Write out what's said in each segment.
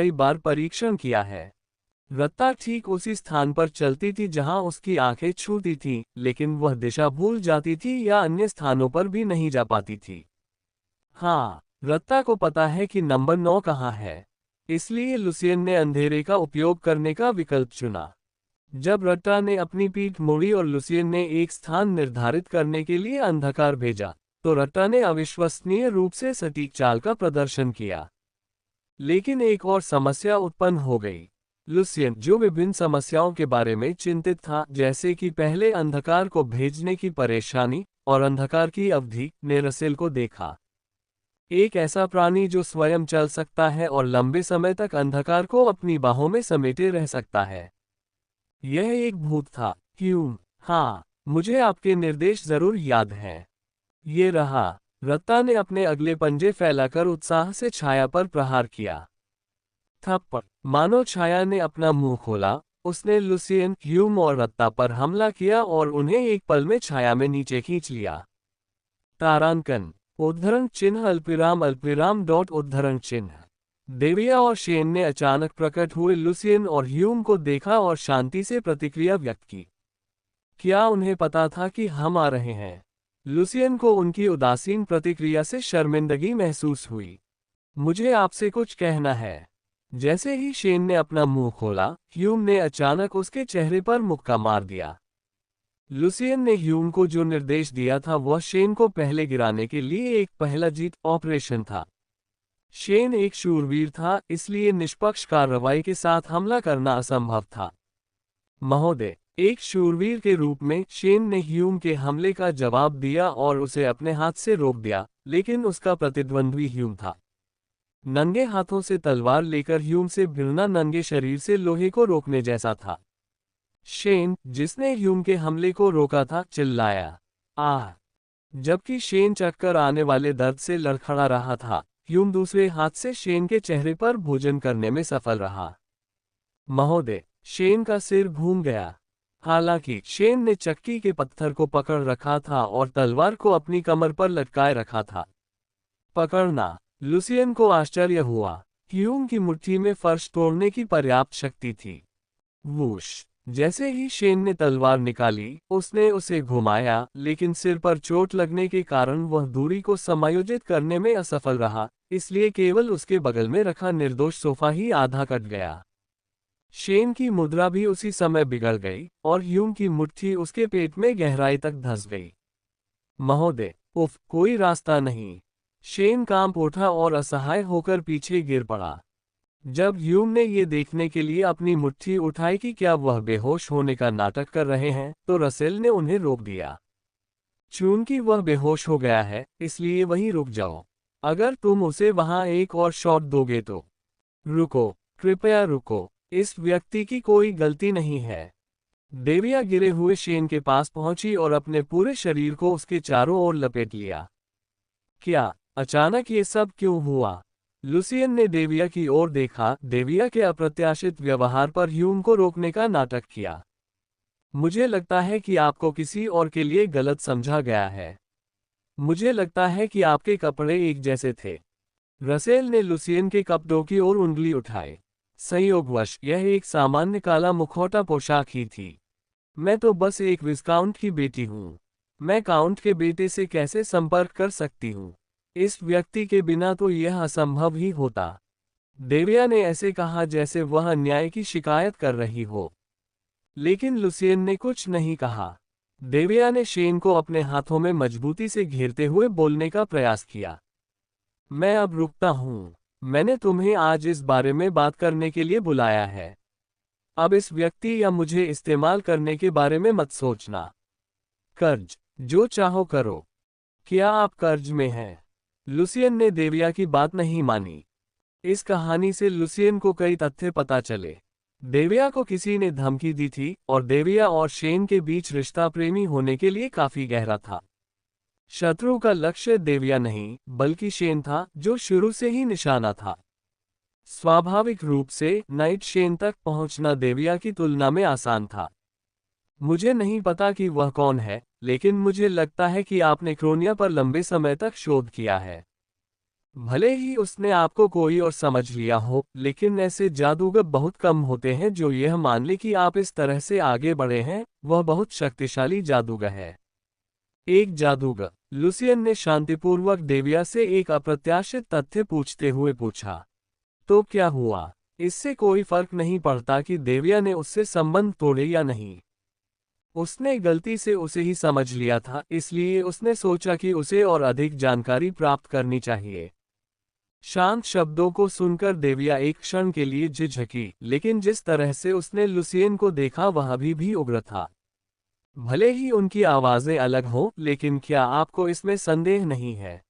कई बार परीक्षण किया है। रत्ता ठीक उसी स्थान पर चलती थी जहां उसकी आंखें छूती थीं, लेकिन वह दिशा भूल जाती थी या अन्य स्थानों पर भी नहीं जा पाती थी। हाँ, रत्ता को पता है कि नंबर 9 कहाँ है। इसलिए लुसियन ने अंधेरे का उपयोग करने का विकल्प चुना। जब रट्टा ने अपनी पीठ मोड़ी और लुसियन ने एक स्थान निर्धारित करने के लिए अंधकार भेजा, तो रट्टा ने अविश्वसनीय रूप से सटीक चाल का प्रदर्शन किया। लेकिन एक और समस्या उत्पन्न हो गई। लुसियन, जो विभिन्न समस्याओं के बारे में चिंतित था, जैसे कि पहले अंधकार को भेजने की परेशानी और अंधकार की अवधि, ने रसेल को देखा। एक ऐसा प्राणी जो स्वयं चल सकता है और लंबे समय तक अंधकार को अपनी बाहों में समेटे रह सकता है। यह एक भूत था। क्यों? हाँ, मुझे आपके निर्देश जरूर याद हैं। ये रहा। रत्ता ने अपने अगले पंजे फैलाकर उत्साह से छाया पर प्रहार किया। थप्पड़! मानो छाया ने अपना मुंह खोला। उसने लुसियन, ह्यूम और रत्ता पर हमला किया और उन्हें एक पल में छाया में नीचे खींच लिया। तारांकन उद्धरण चिन्ह अल्पविराम अल्पविराम डॉट उद्धरण चिन्ह। देविया और शेन ने अचानक प्रकट हुए लुसियन और ह्यूम को देखा और शांति से प्रतिक्रिया व्यक्त की। क्या उन्हें पता था कि हम आ रहे हैं? लुसियन को उनकी उदासीन प्रतिक्रिया से शर्मिंदगी महसूस हुई। मुझे आपसे कुछ कहना है। जैसे ही शेन ने अपना मुंह खोला, ह्यूम ने अचानक उसके चेहरे पर मुक्का मार दिया। लुसियन ने ह्यूम को जो निर्देश दिया था वह शेन को पहले गिराने के लिए एक पहला जीत ऑपरेशन था। शेन एक शूरवीर था, इसलिए निष्पक्ष कार्रवाई के साथ हमला करना असंभव था। महोदय, एक शूरवीर के रूप में शेन ने ह्यूम के हमले का जवाब दिया और उसे अपने हाथ से रोक दिया, लेकिन उसका प्रतिद्वंद्वी ह्यूम था। नंगे हाथों से तलवार लेकर ह्यूम से भिड़ना नंगे शरीर से लोहे को रोकने जैसा था। शेन, जिसने ह्यूम के हमले को रोका था, चिल्लाया, आह! जबकि शेन चक्कर आने वाले दर्द से लड़खड़ा रहा था, ह्यूम दूसरे हाथ से शेन के चेहरे पर भोजन करने में सफल रहा। महोदय, शेन का सिर घूम गया। हालांकि शेन ने चक्की के पत्थर को पकड़ रखा था और तलवार को अपनी कमर पर लटकाए रखा था। पकड़ना! लुसियन को आश्चर्य हुआ। ह्यूम की मुट्ठी में फर्श तोड़ने की पर्याप्त शक्ति थी। वूश! जैसे ही शेन ने तलवार निकाली, उसने उसे घुमाया, लेकिन सिर पर चोट लगने के कारण वह दूरी को समायोजित करने में असफल रहा, इसलिए केवल उसके बगल में रखा निर्दोष सोफा ही आधा कट गया। शेन की मुद्रा भी उसी समय बिगड़ गई और ह्यूम की मुट्ठी उसके पेट में गहराई तक धंस गई। महोदय, उफ, कोई रास्ता नहीं। शेन कांप उठा और असहाय होकर पीछे गिर पड़ा। जब ह्यूम ने ये देखने के लिए अपनी मुट्ठी उठाई कि क्या वह बेहोश होने का नाटक कर रहे हैं, तो रसेल ने उन्हें रोक दिया। चूंकि वह बेहोश हो गया है, इसलिए वहीं रुक जाओ। अगर तुम उसे वहां एक और शॉट दोगे तो। रुको, कृपया रुको। इस व्यक्ति की कोई गलती नहीं है। देविया गिरे हुए शेन के पास पहुंची और अपने पूरे शरीर को उसके चारों ओर लपेट लिया। क्या? अचानक ये सब क्यों हुआ? लुसियन ने देविया की ओर देखा। देविया के अप्रत्याशित व्यवहार पर ह्यूम को रोकने का नाटक किया। मुझे लगता है कि आपको किसी और के लिए गलत समझा गया है। मुझे लगता है कि आपके कपड़े एक जैसे थे। रसेल ने लुसियन के कपड़ों की ओर उंगली उठाई। संयोगवश यह एक सामान्य काला मुखौटा पोशाक ही थी। मैं तो बस एक विस्काउंट की बेटी हूँ। मैं काउंट के बेटे से कैसे संपर्क कर सकती हूँ? इस व्यक्ति के बिना तो यह असंभव ही होता। देविया ने ऐसे कहा जैसे वह अन्याय की शिकायत कर रही हो। लेकिन लुसियन ने कुछ नहीं कहा। देविया ने शेन को अपने हाथों में मजबूती से घेरते हुए बोलने का प्रयास किया। मैं अब रुकता हूँ। मैंने तुम्हें आज इस बारे में बात करने के लिए बुलाया है। अब इस व्यक्ति या मुझे इस्तेमाल करने के बारे में मत सोचना। कर्ज, जो चाहो करो। क्या आप कर्ज में हैं? लुसियन ने देविया की बात नहीं मानी। इस कहानी से लुसियन को कई तथ्य पता चले। देविया को किसी ने धमकी दी थी और देविया और शेन के बीच रिश्ता प्रेमी होने के लिए काफी गहरा था। शत्रु का लक्ष्य देविया नहीं, बल्कि शेन था, जो शुरू से ही निशाना था। स्वाभाविक रूप से नाइट शेन तक पहुंचना देविया की तुलना में आसान था। मुझे नहीं पता कि वह कौन है, लेकिन मुझे लगता है कि आपने क्रोनिया पर लंबे समय तक शोध किया है। भले ही उसने आपको कोई और समझ लिया हो, लेकिन ऐसे जादूगर बहुत कम होते हैं जो यह मान ले कि आप इस तरह से आगे बढ़े हैं। वह बहुत शक्तिशाली जादूगर है। एक जादूगर, लुसियन ने शांतिपूर्वक देविया से एक अप्रत्याशित तथ्य पूछते हुए पूछा। तो क्या हुआ? इससे कोई फर्क नहीं पड़ता कि देविया ने उससे संबंध तोड़े या नहीं। उसने गलती से उसे ही समझ लिया था, इसलिए उसने सोचा कि उसे और अधिक जानकारी प्राप्त करनी चाहिए। शांत शब्दों को सुनकर देविया एक क्षण के लिए झिझकी, लेकिन जिस तरह से उसने लुसियन को देखा वह अभी भी उग्र था। भले ही उनकी आवाजें अलग हों, लेकिन क्या आपको इसमें संदेह नहीं है?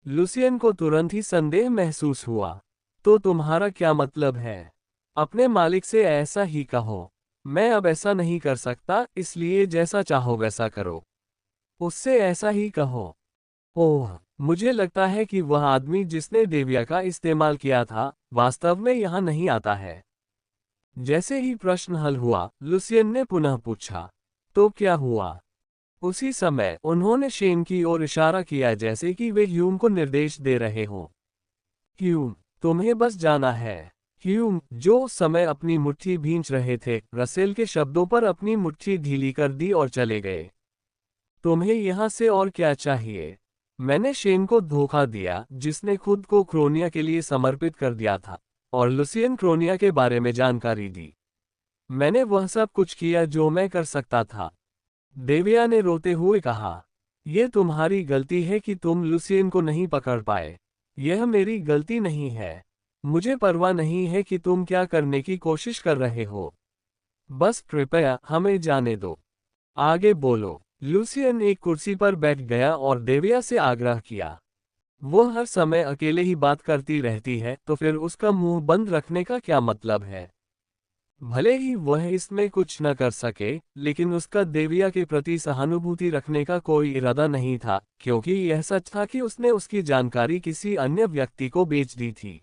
लुसियन को तुरंत ही संदेह महसूस हुआ। तो तुम्हारा क्या मतलब है? अपने मालिक से ऐसा ही कहो। मैं अब ऐसा नहीं कर सकता, इसलिए जैसा चाहो वैसा करो। उससे ऐसा ही कहो। ओह, मुझे लगता है कि वह आदमी जिसने देविया का इस्तेमाल किया था, वास्तव में यहाँ नहीं आता है। जैसे ही प्रश्न हल हुआ, लुसियन ने पुनः पूछा, तो क्या हुआ? उसी समय उन्होंने शेन की ओर इशारा किया, जैसे कि वे ह्यूम को निर्देश दे रहे हों। ह्यूम, तुम्हें बस जाना है। ह्यूम, जो उस समय अपनी मुट्ठी भींच रहे थे, रसेल के शब्दों पर अपनी मुट्ठी ढीली कर दी और चले गए। तुम्हें यहाँ से और क्या चाहिए? मैंने शेन को धोखा दिया, जिसने खुद को क्रोनिया के लिए समर्पित कर दिया था, और लुसियन क्रोनिया के बारे में जानकारी दी। मैंने वह सब कुछ किया जो मैं कर सकता था। देविया ने रोते हुए कहा, यह तुम्हारी गलती है कि तुम लुसियन को नहीं पकड़ पाए। यह मेरी गलती नहीं है। मुझे परवाह नहीं है कि तुम क्या करने की कोशिश कर रहे हो। बस कृपया हमें जाने दो। आगे बोलो। लुसियन एक कुर्सी पर बैठ गया और देविया से आग्रह किया। वो हर समय अकेले ही बात करती रहती है, तो फिर उसका मुंह बंद रखने का क्या मतलब है? भले ही वह इसमें कुछ न कर सके, लेकिन उसका देविया के प्रति सहानुभूति रखने का कोई इरादा नहीं था, क्योंकि यह सच था कि उसने उसकी जानकारी किसी अन्य व्यक्ति को बेच दी थी।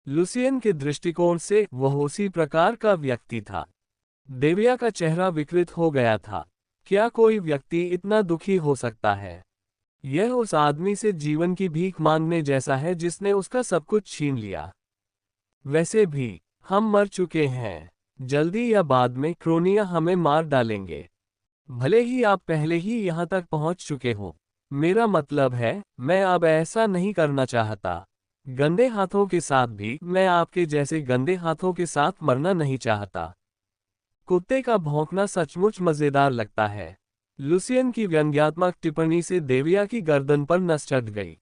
लुसियन के दृष्टिकोण से वह उसी प्रकार का व्यक्ति था। देविया का चेहरा विकृत हो गया था। क्या कोई व्यक्ति इतना दुखी हो सकता है? यह उस आदमी से जीवन की भीख मांगने जैसा है जिसने उसका सब कुछ छीन लिया। वैसे भी हम मर चुके हैं। जल्दी या बाद में क्रोनिया हमें मार डालेंगे। भले ही आप पहले ही यहाँ तक पहुँच चुके हो। मेरा मतलब है, मैं अब ऐसा नहीं करना चाहता। गंदे हाथों के साथ भी, मैं आपके जैसे गंदे हाथों के साथ मरना नहीं चाहता। कुत्ते का भौंकना सचमुच मजेदार लगता है। लुसियन की व्यंग्यात्मक टिप्पणी से देविया की गर्दन पर नस चढ़ गई।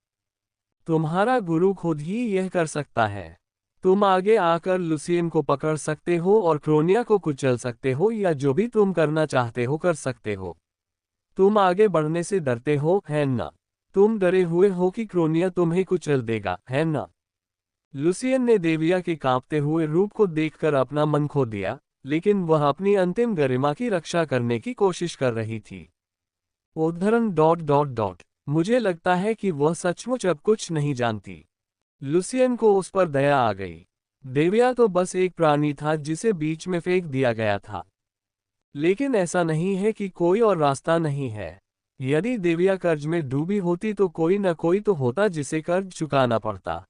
तुम्हारा गुरु खुद ही यह कर सकता है। तुम आगे आकर लुसियन को पकड़ सकते हो और क्रोनिया को कुचल सकते हो, या जो भी तुम करना चाहते हो कर सकते हो। तुम आगे बढ़ने से डरते हो, है ना? तुम डरे हुए हो कि क्रोनिया तुम्हें कुचल देगा, है ना? लुसियन ने देविया के कांपते हुए रूप को देखकर अपना मन खो दिया, लेकिन वह अपनी अंतिम गरिमा की रक्षा करने की कोशिश कर रही थी। उद्धरण डॉट डॉट डॉट मुझे लगता है कि वह सचमुच अब कुछ नहीं जानती। लुसियन को उस पर दया आ गई। देविया तो बस एक प्राणी था जिसे बीच में फेंक दिया गया था। लेकिन ऐसा नहीं है कि कोई और रास्ता नहीं है। यदि देविया कर्ज में डूबी होती तो कोई न कोई तो होता जिसे कर्ज चुकाना पड़ता।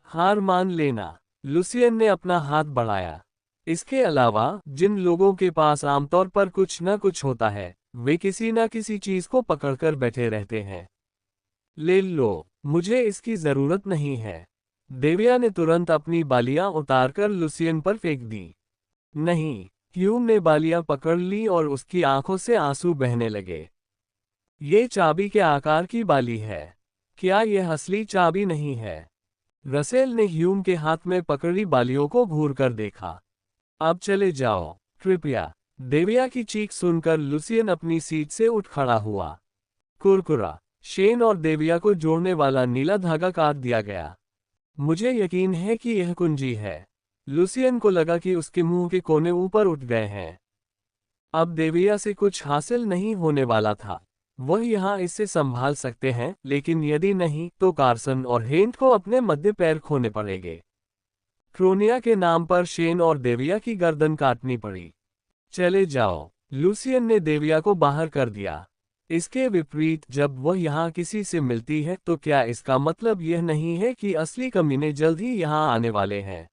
हार मान लेना। लुसियन ने अपना हाथ बढ़ाया। इसके अलावा, जिन लोगों के पास आमतौर पर कुछ न कुछ होता है, वे किसी न किसी चीज को पकड़कर बैठे रहते हैं। ले लो, मुझे इसकी जरूरत नहीं है। देविया ने तुरंत अपनी बालियां उतारकर लुसियन पर फेंक दी। नहीं। ह्यूम ने बालियां पकड़ ली और उसकी आंखों से आंसू बहने लगे। ये चाबी के आकार की बाली है। क्या यह असली चाबी नहीं है? रसेल ने ह्यूम के हाथ में पकड़ी बालियों को घूर कर देखा। अब चले जाओ, कृपया। देविया की चीख सुनकर लुसियन अपनी सीट से उठ खड़ा हुआ। कुरकुरा। शेन और देविया को जोड़ने वाला नीला धागा काट दिया गया। मुझे यकीन है कि यह कुंजी है। लुसियन को लगा कि उसके मुंह के कोने ऊपर उठ गए हैं। अब देविया से कुछ हासिल नहीं होने वाला था। वह यहाँ इससे संभाल सकते हैं, लेकिन यदि नहीं तो कार्सन और हेंट को अपने मध्य पैर खोने पड़ेंगे। क्रोनिया के नाम पर शेन और देविया की गर्दन काटनी पड़ी। चले जाओ। लुसियन ने देविया को बाहर कर दिया। इसके विपरीत जब वह यहाँ किसी से मिलती है तो क्या इसका मतलब यह नहीं है कि असली कमीने जल्द ही यहाँ आने वाले हैं?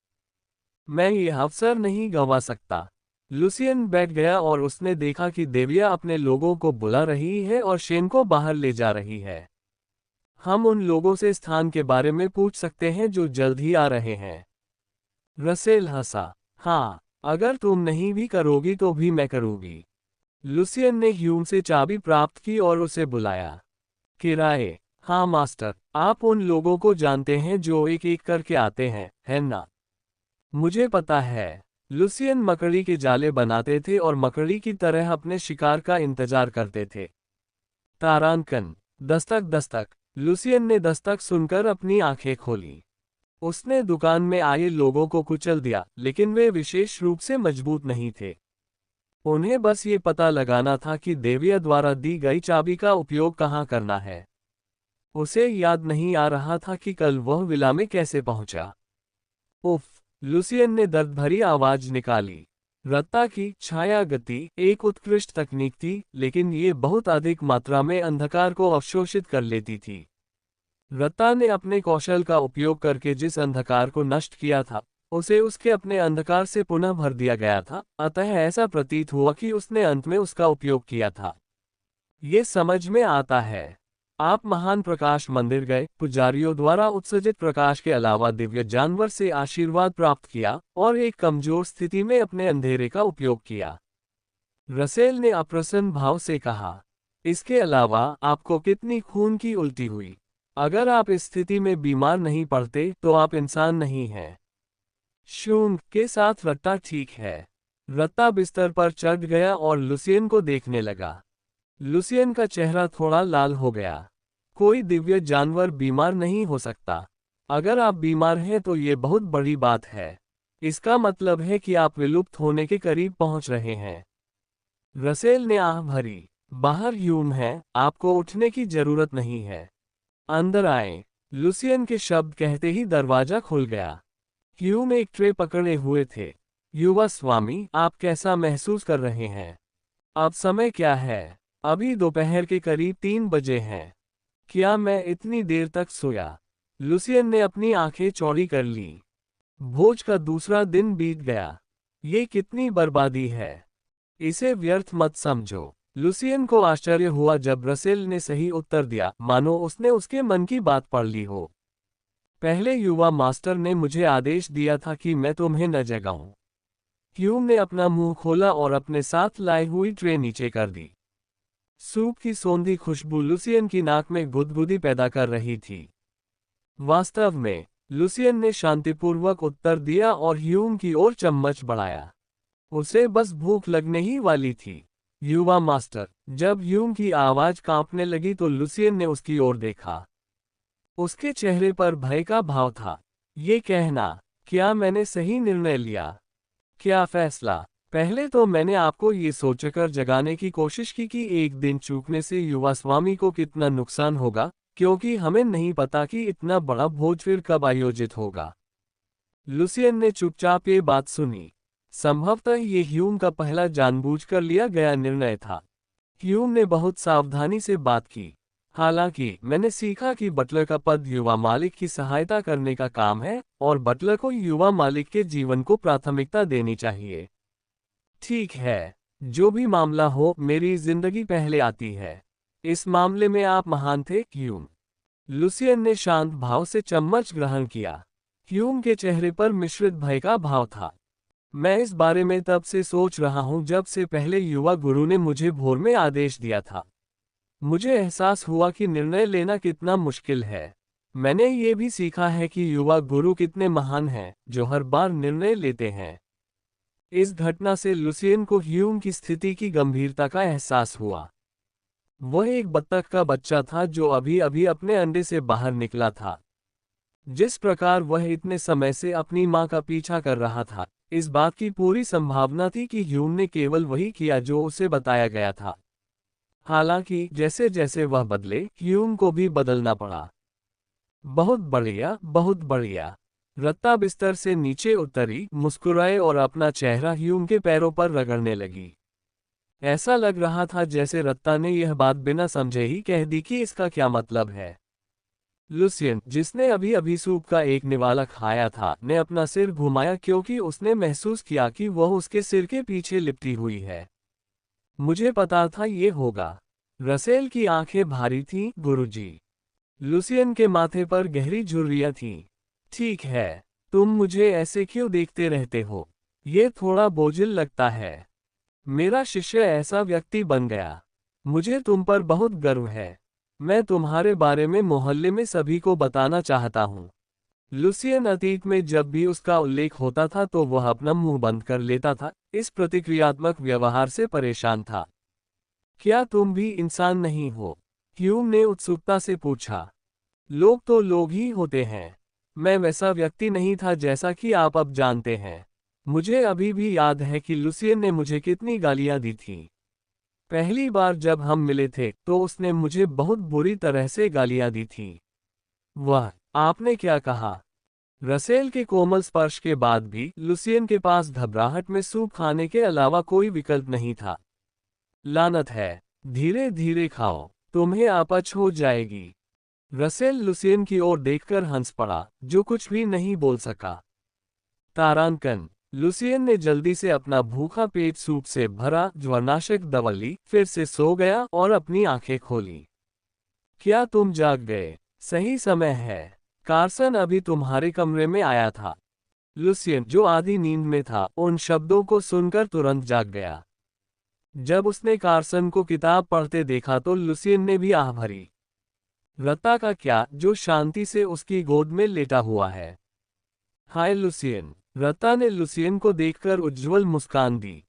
मैं यह अवसर नहीं गंवा सकता। लुसियन बैठ गया और उसने देखा कि देविया अपने लोगों को बुला रही है और शेन को बाहर ले जा रही है। हम उन लोगों से स्थान के बारे में पूछ सकते हैं जो जल्द ही आ रहे हैं। रसेल हंसा। हाँ, अगर तुम नहीं भी करोगी तो भी मैं करूंगी। लुसियन ने ह्यूम से चाबी प्राप्त की और उसे बुलाया। किराए। हाँ मास्टर, आप उन लोगों को जानते हैं जो एक एक करके आते हैं, है ना? मुझे पता है। लुसियन मकड़ी के जाले बनाते थे और मकड़ी की तरह अपने शिकार का इंतजार करते थे। तारांकन। दस्तक दस्तक। लुसियन ने दस्तक सुनकर अपनी आंखें खोली। उसने दुकान में आए लोगों को कुचल दिया, लेकिन वे विशेष रूप से मजबूत नहीं थे। उन्हें बस ये पता लगाना था कि देविया द्वारा दी गई चाबी का उपयोग कहाँ करना है। उसे याद नहीं आ रहा था कि कल वह विला में कैसे पहुंचा। उफ! लुसियन ने दर्द भरी आवाज निकाली। रत्ता की छाया गति एक उत्कृष्ट तकनीक थी, लेकिन ये बहुत अधिक मात्रा में अंधकार को अवशोषित कर लेती थी। रत्ता ने अपने कौशल का उपयोग करके जिस अंधकार को नष्ट किया था, उसे उसके अपने अंधकार से पुनः भर दिया गया था, अतः ऐसा प्रतीत हुआ कि उसने अंत में उसका उपयोग किया था। ये समझ में आता है। आप महान प्रकाश मंदिर गए, पुजारियों द्वारा उत्सर्जित प्रकाश के अलावा दिव्य जानवर से आशीर्वाद प्राप्त किया और एक कमजोर स्थिति में अपने अंधेरे का उपयोग किया। रसेल ने अप्रसन्न भाव से कहा। इसके अलावा आपको कितनी खून की उल्टी हुई? अगर आप इस स्थिति में बीमार नहीं पड़ते तो आप इंसान नहीं हैं। शूंग के साथ रत्ता ठीक है। रत्ता बिस्तर पर चढ़ गया और लुसियन को देखने लगा। लुसियन का चेहरा थोड़ा लाल हो गया। कोई दिव्य जानवर बीमार नहीं हो सकता। अगर आप बीमार हैं तो ये बहुत बड़ी बात है। इसका मतलब है कि आप विलुप्त होने के करीब पहुंच रहे हैं। रसेल ने आह भरी। बाहर ह्यूम है, आपको उठने की जरूरत नहीं है। अंदर आए। लुसियन के शब्द कहते ही दरवाजा खुल गया। ह्यूम एक ट्रे पकड़े हुए थे। युवा स्वामी, आप कैसा महसूस कर रहे हैं? अब समय क्या है? अभी दोपहर के करीब 3 बजे हैं। क्या मैं इतनी देर तक सोया? लुसियन ने अपनी आंखें चौड़ी कर ली। भोज का दूसरा दिन बीत गया। ये कितनी बर्बादी है। इसे व्यर्थ मत समझो। लुसियन को आश्चर्य हुआ जब रसेल ने सही उत्तर दिया, मानो उसने उसके मन की बात पढ़ ली हो। पहले युवा मास्टर ने मुझे आदेश दिया था कि मैं तुम्हें न जगाऊं। ह्यूम ने अपना मुंह खोला और अपने साथ लाई हुई ट्रे नीचे कर दी। सूप की सौंधी खुशबू लुसियन की नाक में गुदगुदी पैदा कर रही थी। वास्तव में, लुसियन ने शांतिपूर्वक उत्तर दिया और ह्यूम की ओर चम्मच बढ़ाया। उसे बस भूख लगने ही वाली थी। युवा मास्टर। जब ह्यूम की आवाज कांपने लगी तो लुसियन ने उसकी ओर देखा। उसके चेहरे पर भय का भाव था। ये कहना, क्या मैंने सही निर्णय लिया? क्या फैसला? पहले तो मैंने आपको ये सोचकर जगाने की कोशिश की कि एक दिन चूकने से युवा स्वामी को कितना नुकसान होगा, क्योंकि हमें नहीं पता कि इतना बड़ा भोज फिर कब आयोजित होगा। लुसियन ने चुपचाप ये बात सुनी। संभवतः ये ह्यूम का पहला जानबूझकर लिया गया निर्णय था। ह्यूम ने बहुत सावधानी से बात की। हालांकि मैंने सीखा कि बटलर का पद युवा मालिक की सहायता करने का काम है और बटलर को युवा मालिक के जीवन को प्राथमिकता देनी चाहिए। ठीक है, जो भी मामला हो, मेरी जिंदगी पहले आती है। इस मामले में आप महान थे, ह्यूम। लुसियन ने शांत भाव से चम्मच ग्रहण किया। ह्यूम के चेहरे पर मिश्रित भय का भाव था। मैं इस बारे में तब से सोच रहा हूं जब से पहले युवा गुरु ने मुझे भोर में आदेश दिया था। मुझे एहसास हुआ कि निर्णय लेना कितना मुश्किल है। मैंने ये भी सीखा है कि युवा गुरु कितने महान हैं, जो हर बार निर्णय लेते हैं। इस घटना से लुसियन को ह्यूम की स्थिति की गंभीरता का एहसास हुआ। वह एक बत्तख का बच्चा था जो अभी अभी अपने अंडे से बाहर निकला था। जिस प्रकार वह इतने समय से अपनी मां का पीछा कर रहा था, इस बात की पूरी संभावना थी कि ह्यूम ने केवल वही किया जो उसे बताया गया था। हालांकि जैसे जैसे वह बदले, ह्यूम को भी बदलना पड़ा। बहुत बढ़िया, बहुत बढ़िया। रत्ता बिस्तर से नीचे उतरी, मुस्कुराए और अपना चेहरा ह्यूम के पैरों पर रगड़ने लगी। ऐसा लग रहा था जैसे रत्ता ने यह बात बिना समझे ही कह दी कि इसका क्या मतलब है। लुसियन, जिसने अभी अभी सूप का एक निवाला खाया था, ने अपना सिर घुमाया क्योंकि उसने महसूस किया कि वह उसके सिर के पीछे लिपटी हुई है। मुझे पता था ये होगा। रसेल की आंखें भारी थीं, गुरुजी। लुसियन के माथे पर गहरी झुर्रियां थीं। ठीक है, तुम मुझे ऐसे क्यों देखते रहते हो? ये थोड़ा बोझिल लगता है। मेरा शिष्य ऐसा व्यक्ति बन गया। मुझे तुम पर बहुत गर्व है। मैं तुम्हारे बारे में मोहल्ले में सभी को बताना चाहता हूँ। लुसियन अतीत में जब भी उसका उल्लेख होता था तो वह अपना मुंह बंद कर लेता था, इस प्रतिक्रियात्मक व्यवहार से परेशान था। क्या तुम भी इंसान नहीं हो? ह्यूम ने उत्सुकता से पूछा। लोग तो लोग ही होते हैं। मैं वैसा व्यक्ति नहीं था जैसा कि आप अब जानते हैं। मुझे अभी भी याद है कि लुसियन ने मुझे कितनी गालियां दी थीं। पहली बार जब हम मिले थे तो उसने मुझे बहुत बुरी तरह से गालियां दी थीं। वाह, आपने क्या कहा? रसेल के कोमल स्पर्श के बाद भी लुसियन के पास घबराहट में सूप खाने के अलावा कोई विकल्प नहीं था। लानत है। धीरे धीरे खाओ, तुम्हें अपच हो जाएगी। रसेल लुसियन की ओर देखकर हंस पड़ा, जो कुछ भी नहीं बोल सका। तारांकन। लुसियन ने जल्दी से अपना भूखा पेट सूप से भरा ज्वरनाशक दवा ली, फिर से सो गया और अपनी आंखें खोली। क्या तुम जाग गए? सही समय है। कार्सन अभी तुम्हारे कमरे में आया था। लुसियन, जो आधी नींद में था, उन शब्दों को सुनकर तुरंत जाग गया। जब उसने कार्सन को किताब पढ़ते देखा तो लुसियन ने भी आह भरी। रत्ता का क्या, जो शांति से उसकी गोद में लेटा हुआ है? हाय लुसियन। रत्ता ने लुसियन को देखकर उज्ज्वल मुस्कान दी।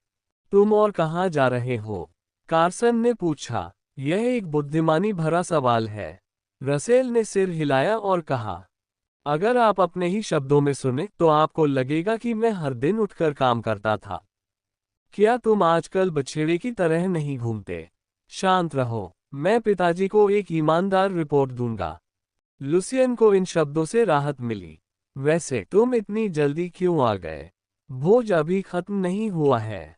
तुम और कहाँ जा रहे हो? कार्सन ने पूछा। यह एक बुद्धिमानी भरा सवाल है। रसेल ने सिर हिलाया और कहा, अगर आप अपने ही शब्दों में सुने तो आपको लगेगा कि मैं हर दिन उठकर काम करता था। क्या तुम आजकल बछड़े की तरह नहीं घूमते? शांत रहो, मैं पिताजी को एक ईमानदार रिपोर्ट दूंगा। लुसियन को इन शब्दों से राहत मिली। वैसे तुम इतनी जल्दी क्यों आ गए? भोज अभी खत्म नहीं हुआ है।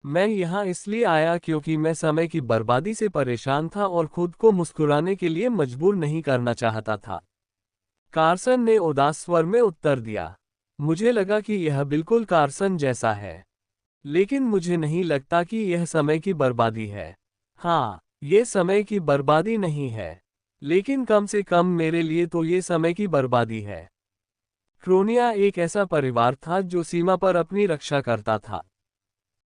मैं यहाँ इसलिए आया क्योंकि मैं समय की बर्बादी से परेशान था और खुद को मुस्कुराने के लिए मजबूर नहीं करना चाहता था। कार्सन ने उदास स्वर में उत्तर दिया। मुझे लगा कि यह बिल्कुल कार्सन जैसा है। लेकिन मुझे नहीं लगता कि यह समय की बर्बादी है। हाँ, ये समय की बर्बादी नहीं है। लेकिन कम से कम मेरे लिए तो ये समय की बर्बादी है। क्रोनिया एक ऐसा परिवार था जो सीमा पर अपनी रक्षा करता था।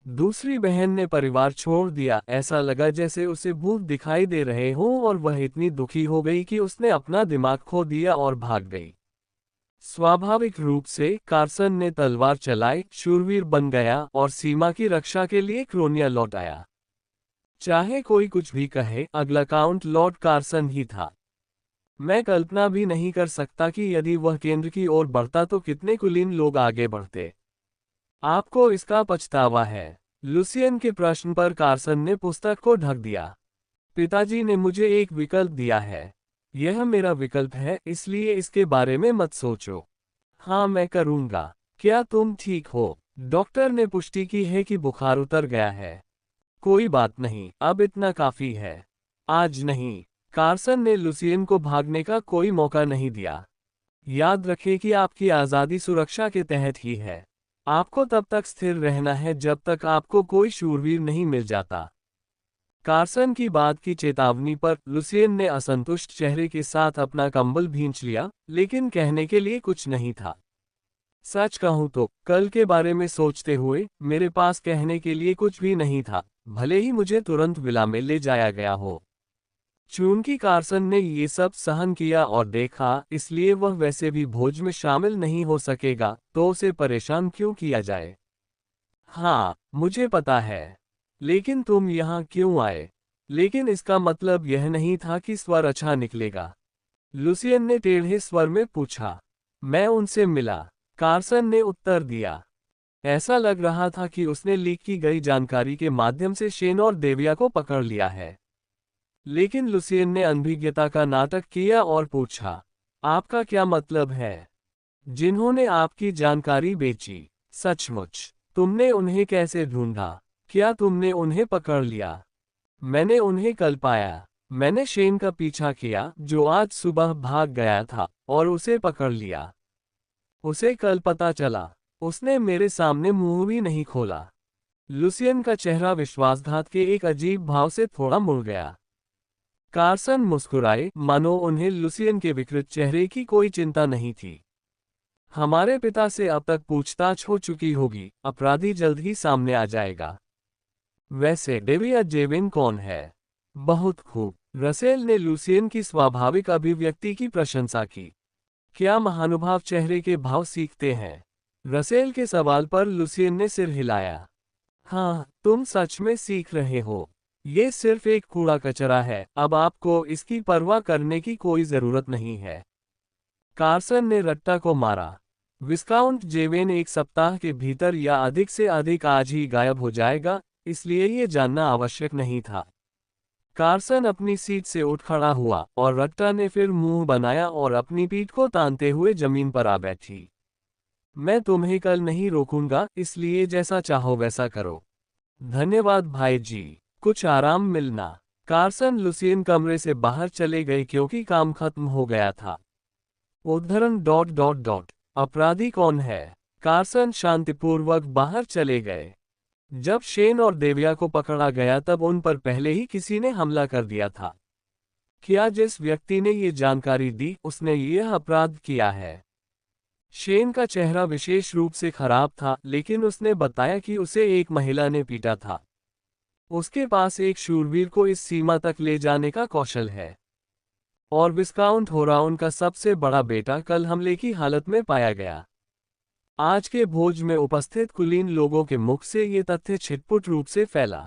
दूसरी बहन ने परिवार छोड़ दिया, ऐसा लगा जैसे उसे भूत दिखाई दे रहे हों और वह इतनी दुखी हो गई कि उसने अपना दिमाग खो दिया और भाग गई। स्वाभाविक रूप से कार्सन ने तलवार चलाई, शूरवीर बन गया और सीमा की रक्षा के लिए क्रोनिया लौट आया। चाहे कोई कुछ भी कहे, अगला काउंट लॉर्ड कार्सन ही था। मैं कल्पना भी नहीं कर सकता कि यदि वह केंद्र की ओर बढ़ता तो कितने कुलीन लोग आगे बढ़ते। आपको इसका पछतावा है? लुसियन के प्रश्न पर कार्सन ने पुस्तक को ढक दिया। पिताजी ने मुझे एक विकल्प दिया है। यह मेरा विकल्प है, इसलिए इसके बारे में मत सोचो। हाँ, मैं करूँगा। क्या तुम ठीक हो? डॉक्टर ने पुष्टि की है कि बुखार उतर गया है। कोई बात नहीं, अब इतना काफी है। आज नहीं। कार्सन ने लुसियन को भागने का कोई मौका नहीं दिया। याद रखें कि आपकी आज़ादी सुरक्षा के तहत ही है। आपको तब तक स्थिर रहना है जब तक आपको कोई शूरवीर नहीं मिल जाता। कार्सन की बात की चेतावनी पर लुसियन ने असंतुष्ट चेहरे के साथ अपना कंबल भींच लिया, लेकिन कहने के लिए कुछ नहीं था। सच कहूं तो कल के बारे में सोचते हुए मेरे पास कहने के लिए कुछ भी नहीं था, भले ही मुझे तुरंत विला में ले जाया गया हो। चूंकि कार्सन ने ये सब सहन किया और देखा, इसलिए वह वैसे भी भोज में शामिल नहीं हो सकेगा, तो उसे परेशान क्यों किया जाए? हाँ, मुझे पता है। लेकिन तुम यहाँ क्यों आए? लेकिन इसका मतलब यह नहीं था कि स्वर अच्छा निकलेगा। लुसियन ने टेढ़े स्वर में पूछा। मैं उनसे मिला, कार्सन ने उत्तर दिया। ऐसा लग रहा था कि उसने लीक की गई जानकारी के माध्यम से शेन और देविया को पकड़ लिया है। लेकिन लुसियन ने अनभिज्ञता का नाटक किया और पूछा, आपका क्या मतलब है? जिन्होंने आपकी जानकारी बेची? सचमुच? तुमने उन्हें कैसे ढूंढा? क्या तुमने उन्हें पकड़ लिया? मैंने उन्हें कल पाया। मैंने शेन का पीछा किया जो आज सुबह भाग गया था, और उसे पकड़ लिया। उसे कल पता चला। उसने मेरे सामने मुंह भी नहीं खोला। लुसियन का चेहरा विश्वासघात के एक अजीब भाव से थोड़ा मुड़ गया। कार्सन मुस्कुराए, मानो उन्हें लुसियन के विकृत चेहरे की कोई चिंता नहीं थी। हमारे पिता से अब तक पूछताछ हो चुकी होगी, अपराधी जल्द ही सामने आ जाएगा। वैसे डेविया जेविन कौन है? बहुत खूब। रसेल ने लुसियन की स्वाभाविक अभिव्यक्ति की प्रशंसा की। क्या महानुभाव चेहरे के भाव सीखते हैं? रसेल के सवाल पर लुसियन ने सिर हिलाया। हाँ, तुम सच में सीख रहे हो। ये सिर्फ एक कूड़ा कचरा है, अब आपको इसकी परवाह करने की कोई जरूरत नहीं है। कार्सन ने रट्टा को मारा। विस्काउंट जेवेन एक सप्ताह के भीतर या अधिक से अधिक आज ही गायब हो जाएगा, इसलिए ये जानना आवश्यक नहीं था। कार्सन अपनी सीट से उठ खड़ा हुआ और रट्टा ने फिर मुंह बनाया और अपनी पीठ को तानते हुए जमीन पर आ बैठी। मैं तुम्हें कल नहीं रोकूंगा, इसलिए जैसा चाहो वैसा करो। धन्यवाद भाई जी, कुछ आराम मिलना। कार्सन लुसियन कमरे से बाहर चले गए क्योंकि काम खत्म हो गया था। उद्धरण ... अपराधी कौन है? कार्सन शांतिपूर्वक बाहर चले गए। जब शेन और देविया को पकड़ा गया तब उन पर पहले ही किसी ने हमला कर दिया था। क्या जिस व्यक्ति ने ये जानकारी दी उसने यह अपराध किया है? शेन का चेहरा विशेष रूप से खराब था, लेकिन उसने बताया कि उसे एक महिला ने पीटा था। उसके पास एक शूरवीर को इस सीमा तक ले जाने का कौशल है। और विस्काउंट होराउन का सबसे बड़ा बेटा कल हमले की हालत में पाया गया। आज के भोज में उपस्थित कुलीन लोगों के मुख से ये तथ्य छिटपुट रूप से फैला।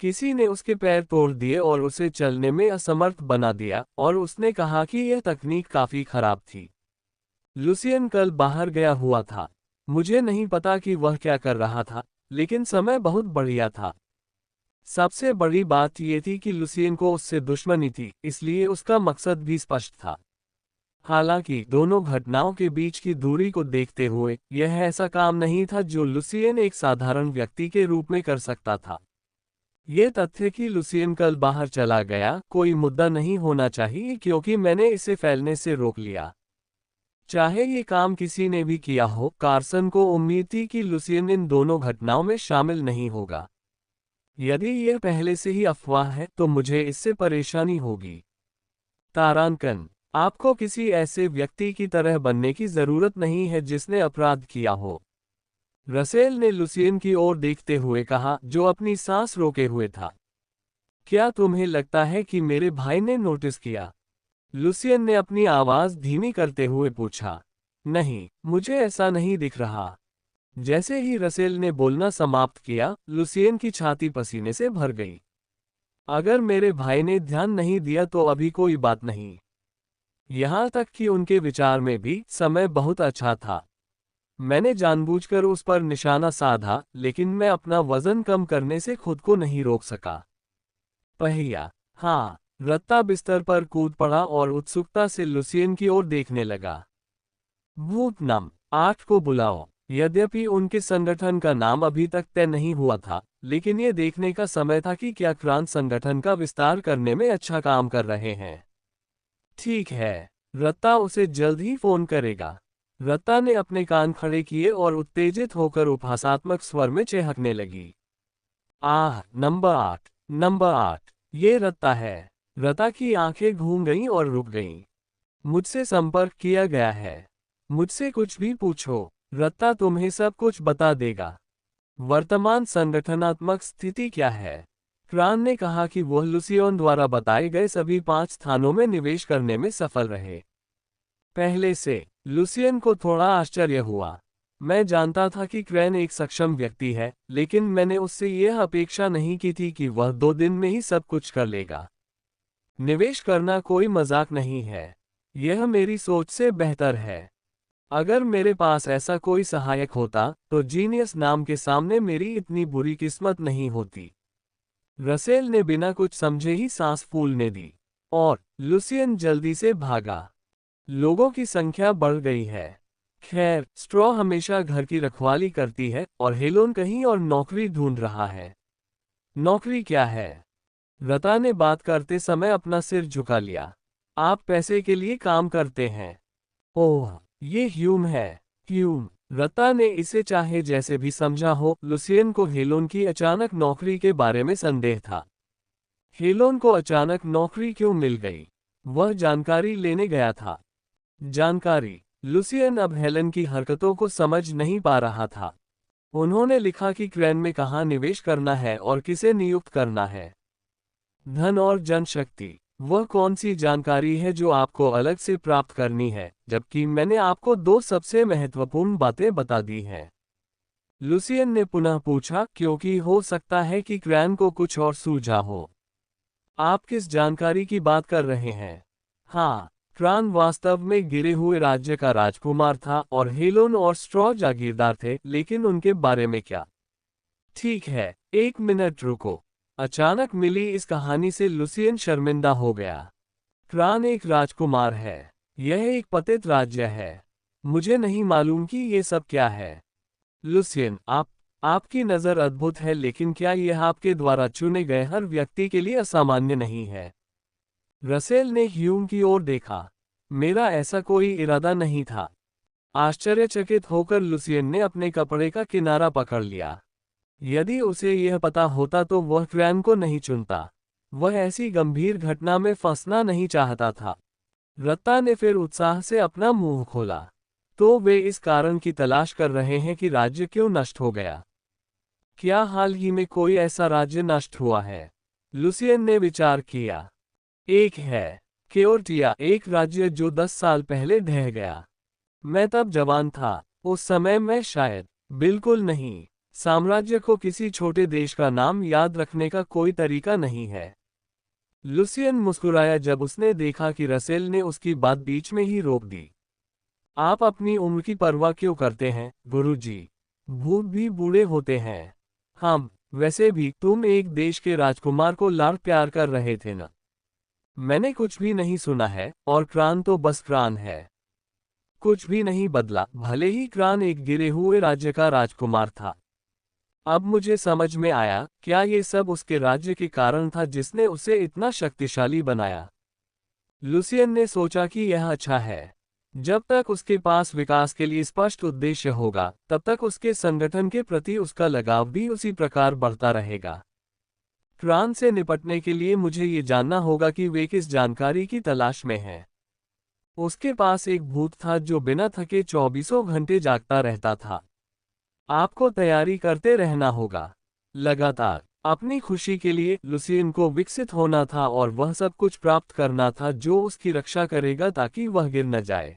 किसी ने उसके पैर तोड़ दिए और उसे चलने में असमर्थ बना दिया, और उसने कहा कि यह तकनीक काफी खराब थी। लुसियन कल बाहर गया हुआ था। मुझे नहीं पता कि वह क्या कर रहा था, लेकिन समय बहुत बढ़िया था। सबसे बड़ी बात यह थी कि लुसियन को उससे दुश्मनी थी, इसलिए उसका मकसद भी स्पष्ट था। हालांकि दोनों घटनाओं के बीच की दूरी को देखते हुए यह ऐसा काम नहीं था जो लुसियन एक साधारण व्यक्ति के रूप में कर सकता था। यह तथ्य कि लुसियन कल बाहर चला गया कोई मुद्दा नहीं होना चाहिए, क्योंकि मैंने इसे फैलने से रोक लिया। चाहे ये काम किसी ने भी किया हो, कार्सन को उम्मीद थी कि लुसियन इन दोनों घटनाओं में शामिल नहीं होगा। यदि यह पहले से ही अफवाह है तो मुझे इससे परेशानी होगी। तारांकन, आपको किसी ऐसे व्यक्ति की तरह बनने की जरूरत नहीं है जिसने अपराध किया हो। रसेल ने लुसियन की ओर देखते हुए कहा, जो अपनी सांस रोके हुए था। क्या तुम्हें लगता है कि मेरे भाई ने नोटिस किया? लुसियन ने अपनी आवाज धीमी करते हुए पूछा। नहीं, मुझे ऐसा नहीं दिख रहा। जैसे ही रसेल ने बोलना समाप्त किया, लुसियन की छाती पसीने से भर गई। अगर मेरे भाई ने ध्यान नहीं दिया तो अभी कोई बात नहीं। यहां तक कि उनके विचार में भी समय बहुत अच्छा था। मैंने जानबूझकर उस पर निशाना साधा, लेकिन मैं अपना वजन कम करने से खुद को नहीं रोक सका। पहिया। हाँ। रत्ता बिस्तर पर कूद पड़ा और उत्सुकता से लुसियन की ओर देखने लगा। भूतनम 8 को बुलाओ। यद्यपि उनके संगठन का नाम अभी तक तय नहीं हुआ था, लेकिन यह देखने का समय था कि क्या क्रांत संगठन का विस्तार करने में अच्छा काम कर रहे हैं। ठीक है, रत्ता उसे जल्द ही फोन करेगा। रत्ता ने अपने कान खड़े किए और उत्तेजित होकर उपहासात्मक स्वर में चेहकने लगी। आह, नंबर 8, नंबर 8, ये रत्ता है। रत्ता की आंखें घूम गईं और रुक गईं। मुझसे संपर्क किया गया है। मुझसे कुछ भी पूछो, रत्ता तुम्हें सब कुछ बता देगा। वर्तमान संगठनात्मक स्थिति क्या है? क्रान ने कहा कि वह लुसियन द्वारा बताए गए सभी 5 स्थानों में निवेश करने में सफल रहे। पहले से लुसियन को थोड़ा आश्चर्य हुआ। मैं जानता था कि क्रैन एक सक्षम व्यक्ति है, लेकिन मैंने उससे यह अपेक्षा नहीं की थी कि वह 2 दिन में ही सब कुछ कर लेगा। निवेश करना कोई मजाक नहीं है। यह मेरी सोच से बेहतर है। अगर मेरे पास ऐसा कोई सहायक होता तो जीनियस नाम के सामने मेरी इतनी बुरी किस्मत नहीं होती। रसेल ने बिना कुछ समझे ही सांस फूलने दी, और लुसियन जल्दी से भागा। लोगों की संख्या बढ़ गई है। खैर, स्ट्रॉ हमेशा घर की रखवाली करती है और हेलोन कहीं और नौकरी ढूंढ रहा है। नौकरी क्या है? रता ने बात करते समय अपना सिर झुका लिया। आप पैसे के लिए काम करते हैं। ओह, ये ह्यूम है। ह्यूम। रता ने इसे चाहे जैसे भी समझा हो, लुसियन को हेलोन की अचानक नौकरी के बारे में संदेह था। हेलोन को अचानक नौकरी क्यों मिल गई? वह जानकारी लेने गया था। जानकारी। लुसियन अब हेलन की हरकतों को समझ नहीं पा रहा था। उन्होंने लिखा कि क्रैन में कहाँ निवेश करना है और किसे नियुक्त करना है। धन और जनशक्ति। वह कौन सी जानकारी है जो आपको अलग से प्राप्त करनी है, जबकि मैंने आपको दो सबसे महत्वपूर्ण बातें बता दी हैं? लुसियन ने पुनः पूछा, क्योंकि हो सकता है कि क्रैन को कुछ और सूझा हो। आप किस जानकारी की बात कर रहे हैं? हाँ, क्रैन वास्तव में गिरे हुए राज्य का राजकुमार था और हेलोन और स्ट्रॉ जागीरदार थे, लेकिन उनके बारे में क्या? ठीक है, एक मिनट रुको। अचानक मिली इस कहानी से लुसियन शर्मिंदा हो गया। क्रैन एक राजकुमार है। यह एक पतित राज्य है। मुझे नहीं मालूम कि ये सब क्या है। लुसियन, आपकी नज़र अद्भुत है, लेकिन क्या यह आपके द्वारा चुने गए हर व्यक्ति के लिए असामान्य नहीं है? रसेल ने ह्यूम की ओर देखा। मेरा ऐसा कोई इरादा नहीं था। आश्चर्यचकित होकर लुसियन ने अपने कपड़े का किनारा पकड़ लिया। यदि उसे यह पता होता तो वह क्रैन को नहीं चुनता। वह ऐसी गंभीर घटना में फंसना नहीं चाहता था। रत्ता ने फिर उत्साह से अपना मुंह खोला। तो वे इस कारण की तलाश कर रहे हैं कि राज्य क्यों नष्ट हो गया। क्या हाल ही में कोई ऐसा राज्य नष्ट हुआ है? लुसियन ने विचार किया। एक है, केओर्टिया, एक राज्य जो 10 साल पहले ढह गया। मैं तब जवान था। उस समय मैं शायद। बिल्कुल नहीं। साम्राज्य को किसी छोटे देश का नाम याद रखने का कोई तरीका नहीं है। लुसियन मुस्कुराया जब उसने देखा कि रसेल ने उसकी बात बीच में ही रोक दी। आप अपनी उम्र की परवाह क्यों करते हैं, गुरुजी? भूत भी बूढ़े होते हैं। हाँ, वैसे भी तुम एक देश के राजकुमार को लाड़ प्यार कर रहे थे ना? मैंने कुछ भी नहीं सुना है, और क्रैन तो बस क्रैन है। कुछ भी नहीं बदला, भले ही क्रैन एक गिरे हुए राज्य का राजकुमार था। अब मुझे समझ में आया, क्या ये सब उसके राज्य के कारण था जिसने उसे इतना शक्तिशाली बनाया। लुसियन ने सोचा कि यह अच्छा है। जब तक उसके पास विकास के लिए स्पष्ट उद्देश्य होगा, तब तक उसके संगठन के प्रति उसका लगाव भी उसी प्रकार बढ़ता रहेगा। क्रैन से निपटने के लिए मुझे ये जानना होगा कि वे किस जानकारी की तलाश में हैं। उसके पास एक भूत था जो बिना थके 24 घंटे जागता रहता था। आपको तैयारी करते रहना होगा। लगातार। अपनी खुशी के लिए लुसियन को विकसित होना था और वह सब कुछ प्राप्त करना था जो उसकी रक्षा करेगा ताकि वह गिर न जाए।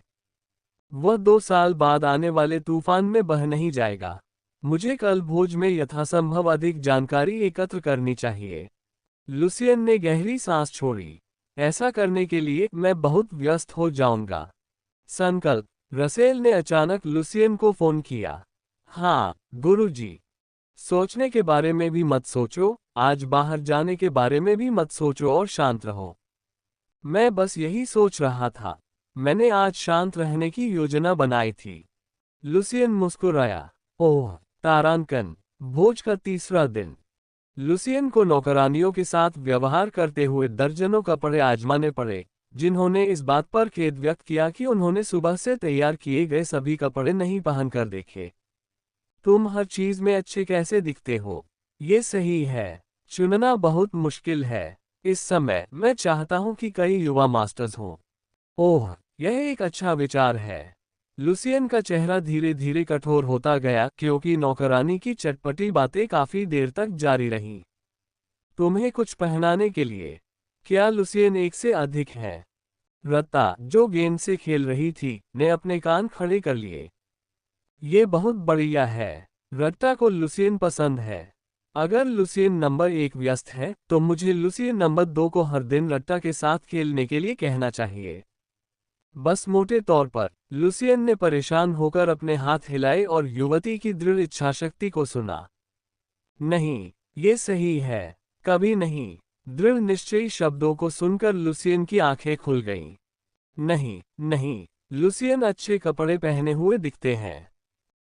वह 2 साल बाद आने वाले तूफान में बह नहीं जाएगा। मुझे कल भोज में यथासंभव अधिक जानकारी एकत्र करनी चाहिए। लुसियन ने गहरी सांस छोड़ी। ऐसा करने के लिए मैं बहुत व्यस्त हो जाऊंगा। संकल्प। रसेल ने अचानक लुसियन को फोन किया। हाँ, गुरुजी। सोचने के बारे में भी मत सोचो, आज बाहर जाने के बारे में भी मत सोचो और शांत रहो। मैं बस यही सोच रहा था। मैंने आज शांत रहने की योजना बनाई थी। लुसियन मुस्कुराया। ओह, तारांकन। भोज का तीसरा दिन। लुसियन को नौकरानियों के साथ व्यवहार करते हुए दर्जनों कपड़े आजमाने पड़े, जिन्होंने इस बात पर खेद व्यक्त किया कि उन्होंने सुबह से तैयार किए गए सभी कपड़े नहीं पहनकर देखे। तुम हर चीज में अच्छे कैसे दिखते हो? ये सही है। चुनना बहुत मुश्किल है। इस समय मैं चाहता हूं कि कई युवा मास्टर्स हों। ओह, यह एक अच्छा विचार है। लुसियन का चेहरा धीरे धीरे कठोर होता गया क्योंकि नौकरानी की चटपटी बातें काफी देर तक जारी रहीं। तुम्हें कुछ पहनाने के लिए? क्या लुसियन एक से अधिक है? रत्ता, जो गेंद से खेल रही थी, ने अपने कान खड़े कर लिए। ये बहुत बढ़िया है। रट्टा को लुसियन पसंद है। अगर लुसियन नंबर 1 व्यस्त है, तो मुझे लुसियन नंबर 2 को हर दिन रट्टा के साथ खेलने के लिए कहना चाहिए। बस मोटे तौर पर। लुसियन ने परेशान होकर अपने हाथ हिलाए और युवती की दृढ़ इच्छाशक्ति को सुना। नहीं, ये सही है। कभी नहीं। दृढ़ निश्चयी शब्दों को सुनकर लुसियन की आंखें खुल गईं। नहीं, नहीं। लुसियन अच्छे कपड़े पहने हुए दिखते हैं।